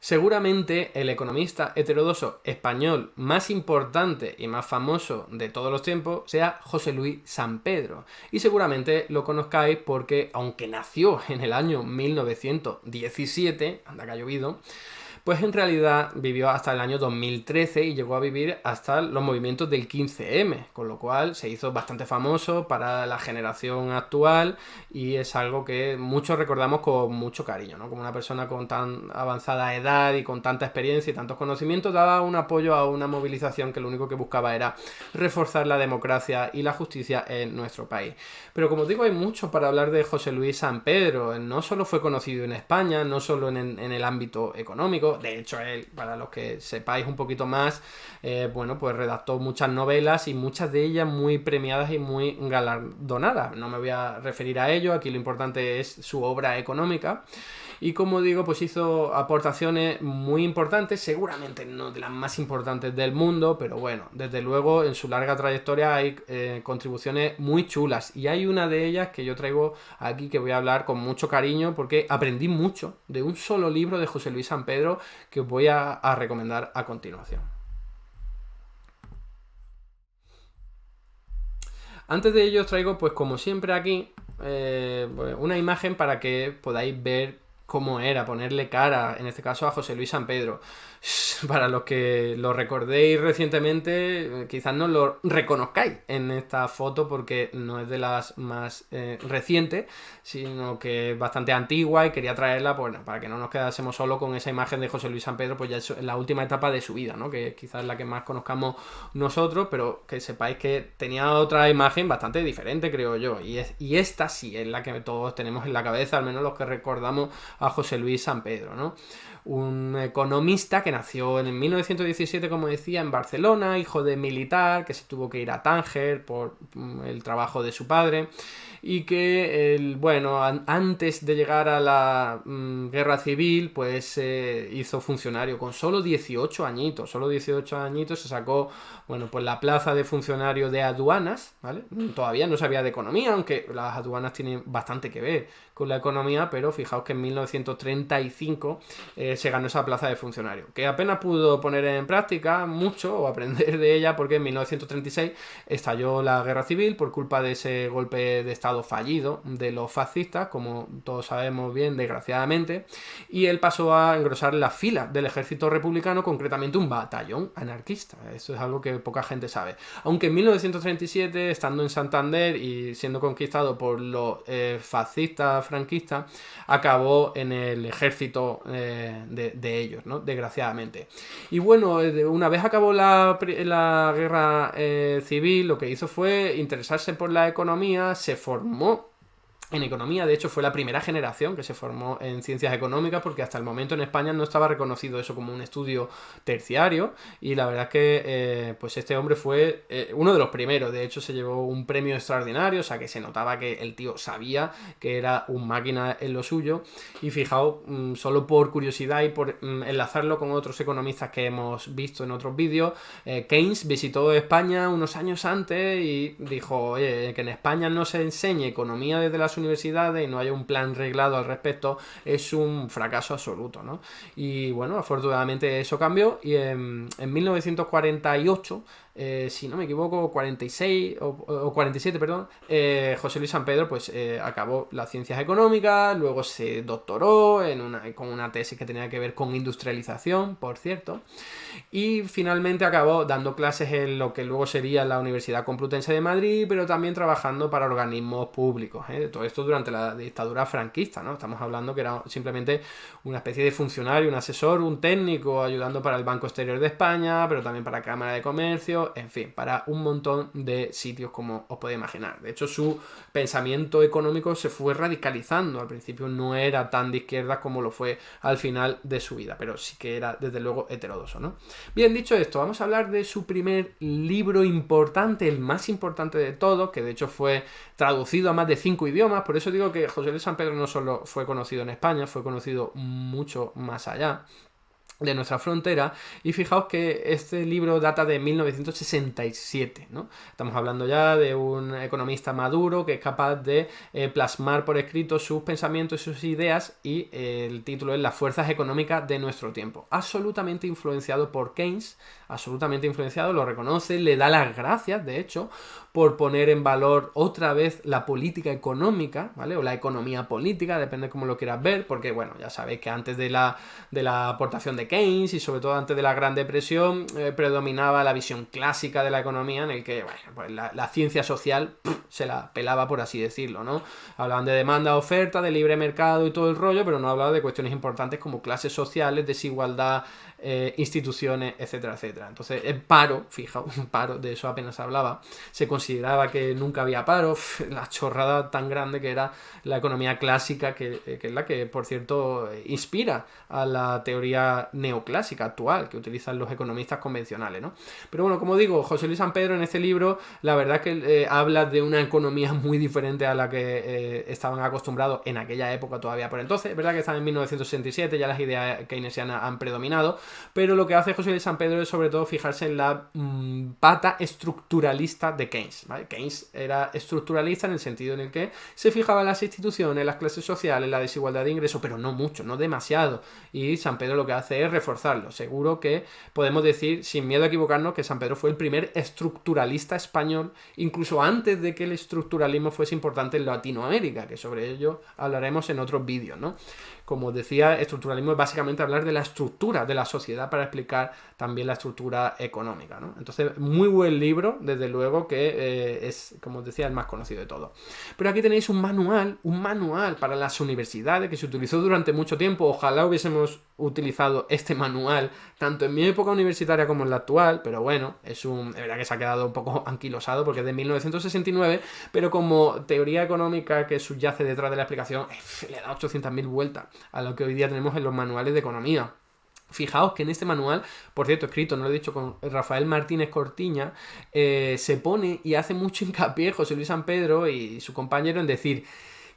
Seguramente el economista heterodoxo español más importante y más famoso de todos los tiempos sea José Luis Sampedro. Y seguramente lo conozcáis porque, aunque nació en el año 1917, anda que ha llovido, pues en realidad vivió hasta el año 2013 y llegó a vivir hasta los movimientos del 15M, con lo cual se hizo bastante famoso para la generación actual y es algo que muchos recordamos con mucho cariño, ¿no? Como una persona con tan avanzada edad y con tanta experiencia y tantos conocimientos daba un apoyo a una movilización que lo único que buscaba era reforzar la democracia y la justicia en nuestro país. Pero como digo, hay mucho para hablar de José Luis Sampedro. Él no solo fue conocido en España, no solo en el ámbito económico, de hecho él, para los que sepáis un poquito más, bueno, pues redactó muchas novelas y muchas de ellas muy premiadas y muy galardonadas. No me voy a referir a ello, aquí lo importante es su obra económica. Y como digo, pues hizo aportaciones muy importantes, seguramente no de las más importantes del mundo, pero bueno, desde luego en su larga trayectoria hay contribuciones muy chulas. Y hay una de ellas que yo traigo aquí que voy a hablar con mucho cariño porque aprendí mucho de un solo libro de José Luis Sampedro que os voy a recomendar a continuación. Antes de ello os traigo, pues como siempre aquí, una imagen para que podáis ver cómo era, ponerle cara, en este caso a José Luis Sampedro. Para los que lo recordéis recientemente, quizás no lo reconozcáis en esta foto porque no es de las más recientes, sino que es bastante antigua y quería traerla bueno, para que no nos quedásemos solo con esa imagen de José Luis Sampedro, pues ya es en la última etapa de su vida, ¿no? Que quizás es la que más conozcamos nosotros, pero que sepáis que tenía otra imagen bastante diferente, creo yo, y esta sí es la que todos tenemos en la cabeza, al menos los que recordamos a José Luis Sampedro, ¿no? Un economista que nació en 1917, como decía, en Barcelona, hijo de militar, que se tuvo que ir a Tánger por el trabajo de su padre, y que, bueno, antes de llegar a la guerra civil, pues hizo funcionario con solo 18 añitos se sacó, bueno, pues la plaza de funcionario de aduanas, ¿vale? Todavía no sabía de economía, aunque las aduanas tienen bastante que ver con la economía, pero fijaos que en 1935 se ganó esa plaza de funcionario, que apenas pudo poner en práctica mucho o aprender de ella porque en 1936 estalló la guerra civil por culpa de ese golpe de estado fallido de los fascistas, como todos sabemos bien, desgraciadamente, y él pasó a engrosar las filas del ejército republicano, concretamente un batallón anarquista. Eso es algo que poca gente sabe. Aunque en 1937, estando en Santander y siendo conquistado por los fascistas franquistas, acabó en el ejército de ellos, ¿no? Desgraciadamente. Y bueno, una vez acabó la guerra civil, lo que hizo fue interesarse por la economía, se formó en economía. De hecho fue la primera generación que se formó en ciencias económicas porque hasta el momento en España no estaba reconocido eso como un estudio terciario y la verdad es que pues este hombre fue uno de los primeros. De hecho se llevó un premio extraordinario, o sea que se notaba que el tío sabía que era un máquina en lo suyo. Y fijaos, solo por curiosidad y por enlazarlo con otros economistas que hemos visto en otros vídeos, Keynes visitó España unos años antes y dijo, oye, que en España no se enseñe economía desde las universidades y no haya un plan reglado al respecto es un fracaso absoluto, ¿no? Y bueno, afortunadamente eso cambió y en 1948 si no me equivoco, 46 o 47, perdón, José Luis Sampedro pues acabó las ciencias económicas, luego se doctoró con una tesis que tenía que ver con industrialización, por cierto, y finalmente acabó dando clases en lo que luego sería la Universidad Complutense de Madrid, pero también trabajando para organismos públicos, todo esto durante la dictadura franquista, ¿no? Estamos hablando que era simplemente una especie de funcionario, un asesor, un técnico ayudando para el Banco Exterior de España, pero también para Cámara de Comercio, en fin, para un montón de sitios como os podéis imaginar. De hecho, su pensamiento económico se fue radicalizando. Al principio no era tan de izquierda como lo fue al final de su vida, pero sí que era desde luego heterodoxo, ¿no? Bien, dicho esto, vamos a hablar de su primer libro importante, el más importante de todos, que de hecho fue traducido a más de 5 idiomas. Por eso digo que José Luis Sampedro no solo fue conocido en España, fue conocido mucho más allá. de nuestra frontera, y fijaos que este libro data de 1967, ¿no? Estamos hablando ya de un economista maduro que es capaz de plasmar por escrito sus pensamientos y sus ideas, y el título es Las fuerzas económicas de nuestro tiempo. Absolutamente influenciado por Keynes, absolutamente influenciado, lo reconoce, le da las gracias, de hecho, por poner en valor otra vez la política económica, ¿vale? O la economía política, depende de cómo lo quieras ver, porque, bueno, ya sabéis que antes de la aportación de Keynes y sobre todo antes de la Gran Depresión predominaba la visión clásica de la economía, en el que, bueno, pues la ciencia social se la pelaba, por así decirlo, ¿no? Hablaban de demanda, oferta, de libre mercado y todo el rollo, pero no hablaban de cuestiones importantes como clases sociales, desigualdad, instituciones, etcétera, etcétera. Entonces, el paro, fijaos, un paro, de eso apenas hablaba, se consideraba que nunca había paro, la chorrada tan grande que era la economía clásica, que es la que, por cierto, inspira a la teoría neoclásica actual que utilizan los economistas convencionales, ¿no? Pero bueno, como digo, José Luis San Pedro en este libro, la verdad es que habla de una economía muy diferente a la que estaban acostumbrados en aquella época todavía por entonces. Es verdad que están en 1967, ya las ideas keynesianas han predominado, pero lo que hace José Luis San Pedro es sobre todo fijarse en la pata estructuralista de Keynes, ¿vale? Keynes era estructuralista en el sentido en el que se fijaba en las instituciones, las clases sociales, la desigualdad de ingresos, pero no mucho, no demasiado, y San Pedro lo que hace es reforzarlo. Seguro que podemos decir, sin miedo a equivocarnos, que San Pedro fue el primer estructuralista español, incluso antes de que el estructuralismo fuese importante en Latinoamérica, que sobre ello hablaremos en otros vídeos, ¿no? Como decía, estructuralismo es básicamente hablar de la estructura de la sociedad para explicar también la estructura económica, ¿no? Entonces, muy buen libro, desde luego, que es, como os decía, el más conocido de todos. Pero aquí tenéis un manual para las universidades que se utilizó durante mucho tiempo. Ojalá hubiésemos utilizado este manual tanto en mi época universitaria como en la actual, pero bueno, es verdad que se ha quedado un poco anquilosado porque es de 1969, pero como teoría económica que subyace detrás de la explicación, le da 800.000 vueltas a lo que hoy día tenemos en los manuales de economía. Fijaos que en este manual, por cierto, escrito, no lo he dicho, con Rafael Martínez Cortiña, se pone y hace mucho hincapié José Luis San Pedro y su compañero en decir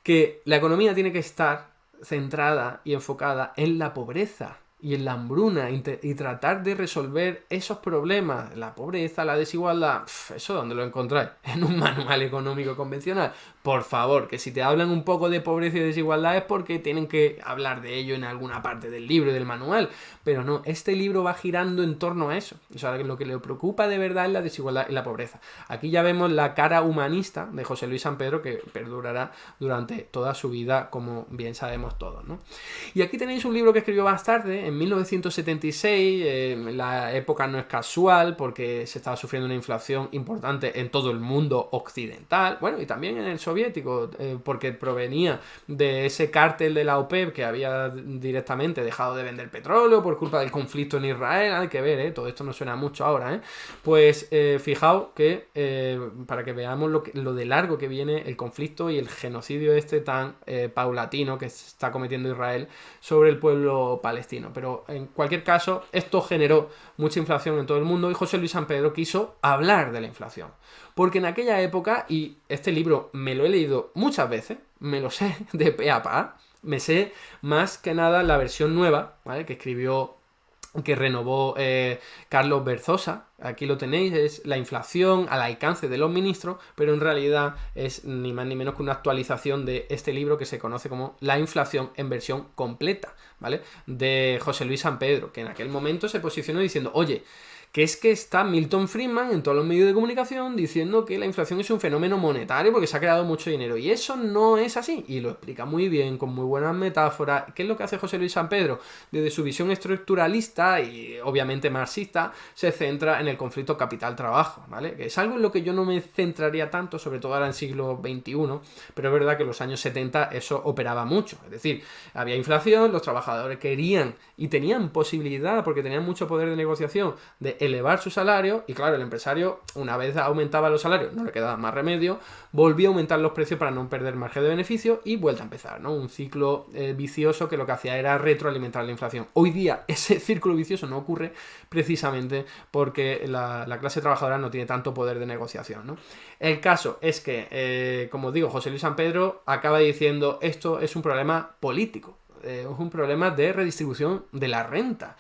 que la economía tiene que estar centrada y enfocada en la pobreza y en la hambruna y tratar de resolver esos problemas, la pobreza, la desigualdad. ¿Eso dónde lo encontráis? En un manual económico convencional. Por favor, que si te hablan un poco de pobreza y desigualdad es porque tienen que hablar de ello en alguna parte del libro y del manual, pero no, este libro va girando en torno a eso. O sea, lo que le preocupa de verdad es la desigualdad y la pobreza. Aquí ya vemos la cara humanista de José Luis San Pedro, que perdurará durante toda su vida, como bien sabemos todos, ¿no? Y aquí tenéis un libro que escribió más tarde, en 1976, la época no es casual porque se estaba sufriendo una inflación importante en todo el mundo occidental, bueno, y también en el soviético, porque provenía de ese cártel de la OPEP que había directamente dejado de vender petróleo por culpa del conflicto en Israel. Hay que ver, todo esto no suena mucho ahora, pues fijaos que para que veamos lo de largo que viene el conflicto y el genocidio tan paulatino que está cometiendo Israel sobre el pueblo palestino. Pero en cualquier caso, esto generó mucha inflación en todo el mundo y José Luis San Pedro quiso hablar de la inflación. Porque en aquella época, y este libro me lo he leído muchas veces, me lo sé de pe a pa, me sé más que nada la versión nueva, ¿vale?, que renovó Carlos Berzosa. Aquí lo tenéis, es la inflación al alcance de los ministros, pero en realidad es ni más ni menos que una actualización de este libro que se conoce como La inflación en versión completa, ¿vale?, de José Luis San Pedro, que en aquel momento se posicionó diciendo, oye, que es que está Milton Friedman en todos los medios de comunicación diciendo que la inflación es un fenómeno monetario porque se ha creado mucho dinero, y eso no es así, y lo explica muy bien, con muy buenas metáforas. ¿Qué es lo que hace José Luis San Pedro? Desde su visión estructuralista y obviamente marxista, se centra en el conflicto capital-trabajo, ¿vale?, que es algo en lo que yo no me centraría tanto, sobre todo ahora en siglo XXI, pero es verdad que en los años 70 eso operaba mucho, es decir, había inflación, los trabajadores querían y tenían posibilidad, porque tenían mucho poder de negociación, de elevar su salario, y claro, el empresario, una vez aumentaba los salarios, no le quedaba más remedio, volvía a aumentar los precios para no perder margen de beneficio y vuelta a empezar, ¿no? Un ciclo vicioso que lo que hacía era retroalimentar la inflación. Hoy día ese círculo vicioso no ocurre precisamente porque la clase trabajadora no tiene tanto poder de negociación, ¿no? El caso es que, como digo, José Luis San Pedro acaba diciendo, esto es un problema político. es un problema de redistribución de la renta.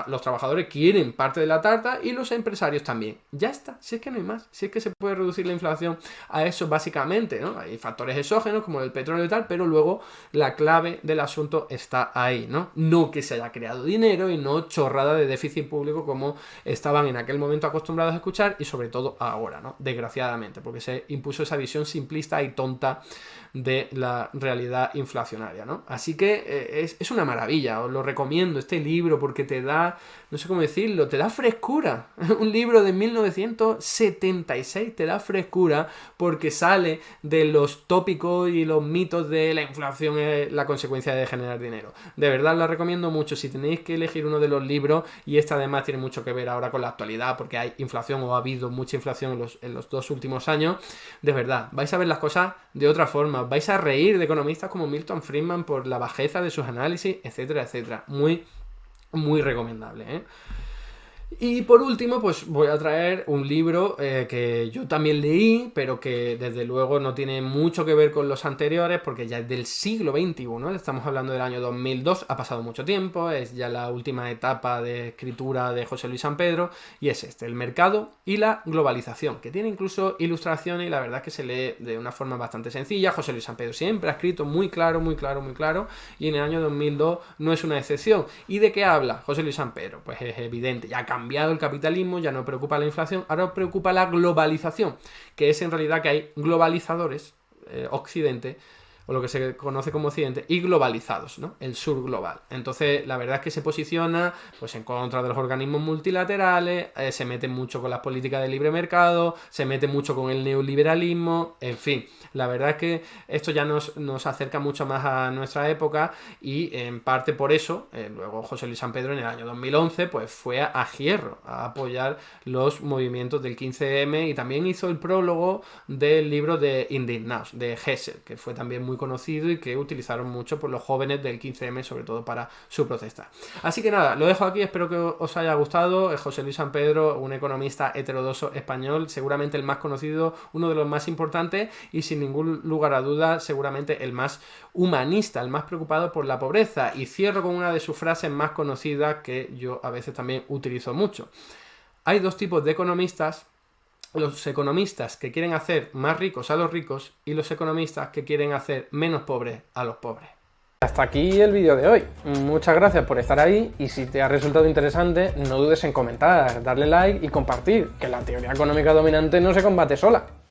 Los trabajadores quieren parte de la tarta y los empresarios también. Ya está, si es que no hay más, si es que se puede reducir la inflación a eso básicamente, ¿no? Hay factores exógenos como el petróleo y tal, pero luego la clave del asunto está ahí, ¿no? No que se haya creado dinero y no chorrada de déficit público como estaban en aquel momento acostumbrados a escuchar y sobre todo ahora, ¿no? Desgraciadamente, porque se impuso esa visión simplista y tonta de la realidad inflacionaria, ¿no? Así que es una maravilla, os lo recomiendo este libro porque te da, no sé cómo decirlo, te da frescura. Un libro de 1976 te da frescura porque sale de los tópicos y los mitos de la inflación es la consecuencia de generar dinero. De verdad lo recomiendo mucho si tenéis que elegir uno de los libros, y este además tiene mucho que ver ahora con la actualidad porque hay inflación o ha habido mucha inflación en los 2 últimos años. De verdad, vais a ver las cosas de otra forma, vais a reír de economistas como Milton Friedman por la bajeza de sus análisis, etcétera, etcétera. Muy, muy recomendable, ¿eh? Y por último, pues voy a traer un libro que yo también leí, pero que desde luego no tiene mucho que ver con los anteriores, porque ya es del siglo XXI, estamos hablando del año 2002, ha pasado mucho tiempo, es ya la última etapa de escritura de José Luis San Pedro, y es este, El mercado y la globalización, que tiene incluso ilustraciones y la verdad es que se lee de una forma bastante sencilla. José Luis San Pedro siempre ha escrito muy claro, muy claro, muy claro, y en el año 2002 no es una excepción. ¿Y de qué habla José Luis San Pedro? Pues es evidente, ya cambiado el capitalismo, ya no preocupa la inflación, ahora preocupa la globalización, que es en realidad que hay globalizadores, Occidente, o lo que se conoce como Occidente, y globalizados, ¿no? El sur global. Entonces, la verdad es que se posiciona pues en contra de los organismos multilaterales, se mete mucho con las políticas de libre mercado, se mete mucho con el neoliberalismo, en fin. La verdad es que esto ya nos acerca mucho más a nuestra época y en parte por eso, luego José Luis San Pedro en el año 2011 pues fue a Hierro a apoyar los movimientos del 15M y también hizo el prólogo del libro de Indignados, de Hessel, que fue también muy conocido y que utilizaron mucho por los jóvenes del 15M, sobre todo para su protesta. Así que nada, lo dejo aquí, espero que os haya gustado. José Luis San Pedro, un economista heterodoxo español, seguramente el más conocido, uno de los más importantes y sin ningún lugar a duda seguramente el más humanista, el más preocupado por la pobreza. Y cierro con una de sus frases más conocidas que yo a veces también utilizo mucho. Hay 2 tipos de economistas: los economistas que quieren hacer más ricos a los ricos y los economistas que quieren hacer menos pobres a los pobres. Hasta aquí el vídeo de hoy. Muchas gracias por estar ahí y si te ha resultado interesante no dudes en comentar, darle like y compartir, que la teoría económica dominante no se combate sola.